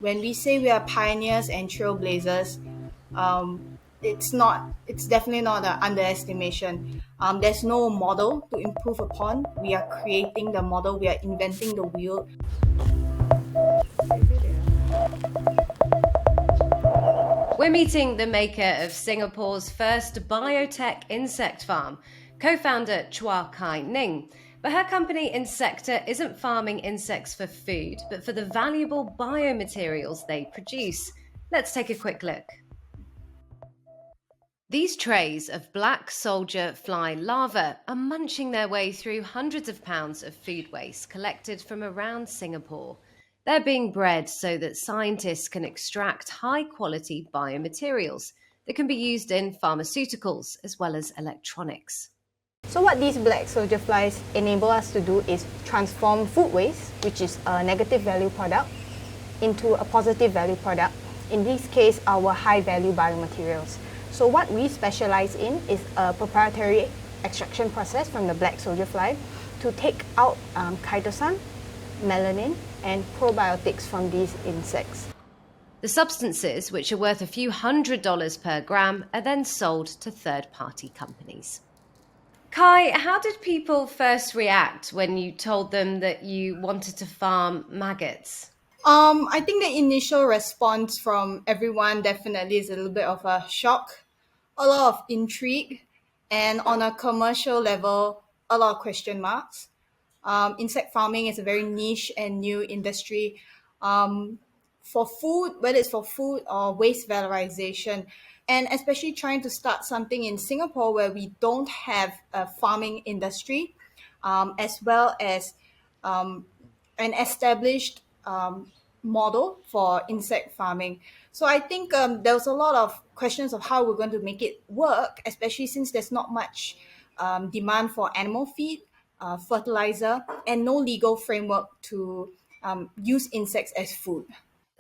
When we say we are pioneers and trailblazers, it's definitely not an underestimation. There's no model to improve upon. We are creating the model, we are inventing the wheel. We're meeting the maker of Singapore's first biotech insect farm, co-founder Chua Kai-Ning. But her company Insecta isn't farming insects for food, but for the valuable biomaterials they produce. Let's take a quick look. These trays of black soldier fly larvae are munching their way through hundreds of pounds of food waste collected from around Singapore. They're being bred so that scientists can extract high quality biomaterials that can be used in pharmaceuticals as well as electronics. So what these black soldier flies enable us to do is transform food waste, which is a negative value product, into a positive value product, in this case our high value biomaterials. So what we specialize in is a proprietary extraction process from the black soldier fly to take out chitosan, melanin, and probiotics from these insects. The substances, which are worth a few $100s per gram, are then sold to third-party companies. Kai, how did people first react when you told them that you wanted to farm maggots? I think the initial response from everyone definitely is a little bit of a shock, a lot of intrigue, and on a commercial level, a lot of question marks. Insect farming is a very niche and new industry. For food, whether it's for food or waste valorization, and especially trying to start something in Singapore where we don't have a farming industry, as well as an established model for insect farming. So I think there was a lot of questions of how we're going to make it work, especially since there's not much demand for animal feed, fertilizer, and no legal framework to use insects as food.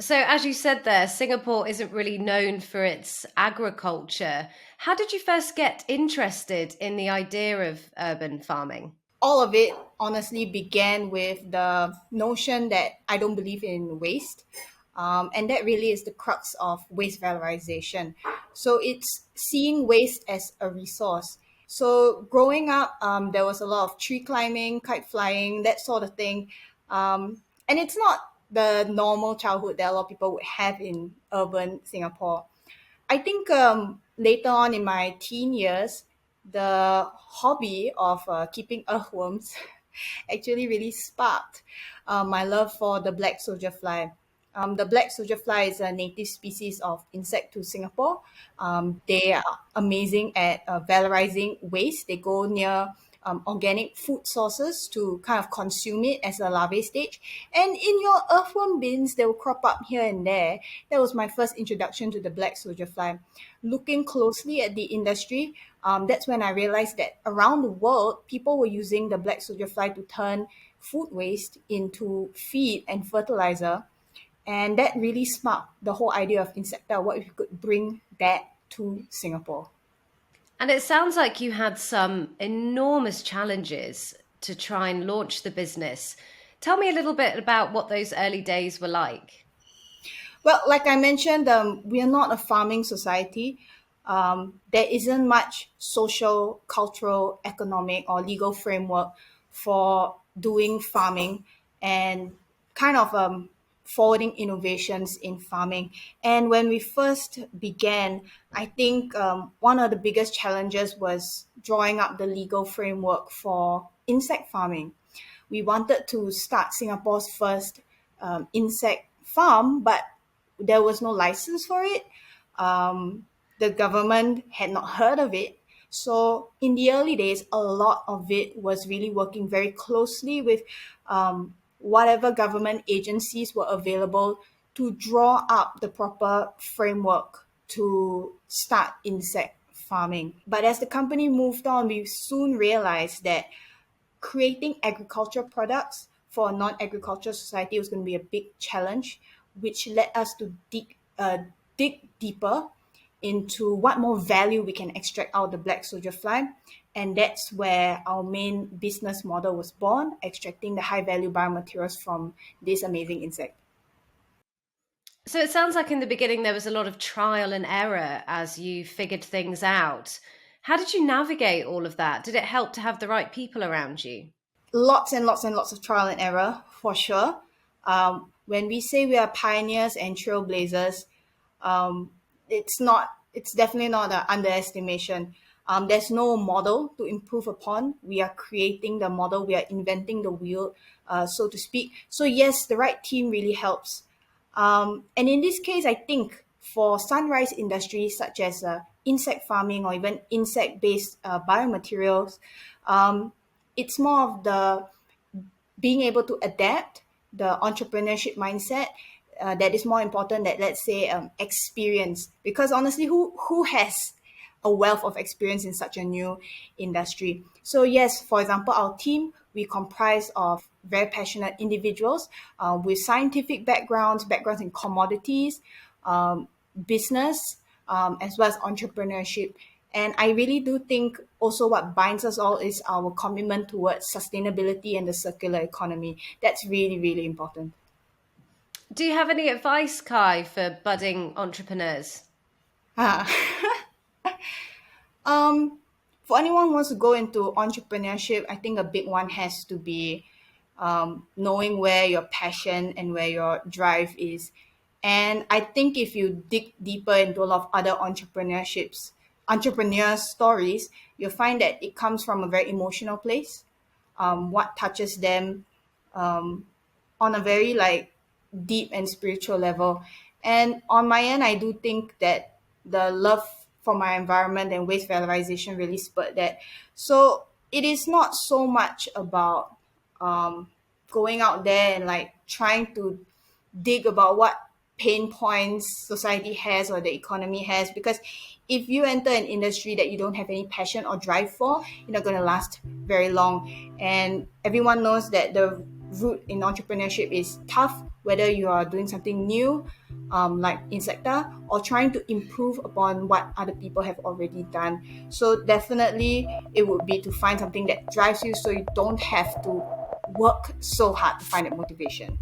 So, as you said there, Singapore isn't really known for its agriculture. How did you first get interested in the idea of urban farming? All of it honestly began with the notion that I don't believe in waste. And that really is the crux of waste valorization. So it's seeing waste as a resource. So growing up, there was a lot of tree climbing, kite flying, that sort of thing. And it's not the normal childhood that a lot of people would have in urban Singapore. I think later on in my teen years, the hobby of keeping earthworms actually really sparked my love for the black soldier fly. The black soldier fly is a native species of insect to Singapore. They are amazing at valorizing waste. They go near organic food sources to kind of consume it as a larvae stage. And in your earthworm bins, they will crop up here and there. That was my first introduction to the black soldier fly. Looking closely at the industry, that's when I realized that around the world, people were using the black soldier fly to turn food waste into feed and fertilizer. And that really sparked the whole idea of Insecta. What if you could bring that to Singapore? And it sounds like you had some enormous challenges to try and launch the business. Tell me a little bit about what those early days were like. Well, like I mentioned, we are not a farming society. There isn't much social, cultural, economic, or legal framework for doing farming and kind of forwarding innovations in farming. And when we first began, I think one of the biggest challenges was drawing up the legal framework for insect farming. We wanted to start Singapore's first insect farm, but there was no license for it. The government had not heard of it. So in the early days, a lot of it was really working very closely with whatever government agencies were available to draw up the proper framework to start insect farming. But as the company moved on, we soon realized that creating agriculture products for a non-agricultural society was going to be a big challenge, which led us to dig deeper into what more value we can extract out of the black soldier fly. And that's where our main business model was born, extracting the high value biomaterials from this amazing insect. So it sounds like in the beginning there was a lot of trial and error as you figured things out. How did you navigate all of that? Did it help to have the right people around you? Lots and lots and lots of trial and error for sure. When we say we are pioneers and trailblazers, it's definitely not an underestimation. There's no model to improve upon. We are creating the model, we are inventing the wheel, so to speak. So yes, the right team really helps. And in this case, I think for sunrise industries such as insect farming or even insect-based biomaterials, it's more of the being able to adapt, the entrepreneurship mindset, that is more important than, let's say, experience. Because honestly, who has a wealth of experience in such a new industry? So yes, for example, our team, we comprise of very passionate individuals with scientific backgrounds in commodities, business, as well as entrepreneurship. And I really do think also what binds us all is our commitment towards sustainability and the circular economy. That's really, really important. Do you have any advice, Kai, for budding entrepreneurs? Ah. For anyone who wants to go into entrepreneurship, I think a big one has to be knowing where your passion and where your drive is. And I think if you dig deeper into a lot of other entrepreneur stories, you'll find that it comes from a very emotional place. What touches them on a very like deep and spiritual level. And on my end, I do think that the love for my environment and waste valorization really spurred that. So it is not so much about going out there and like trying to dig about what pain points society has or the economy has, because if you enter an industry that you don't have any passion or drive for, you're not going to last very long. And everyone knows that the route in entrepreneurship is tough, whether you are doing something new, like in sector, or trying to improve upon what other people have already done. So definitely it would be to find something that drives you so you don't have to work so hard to find that motivation.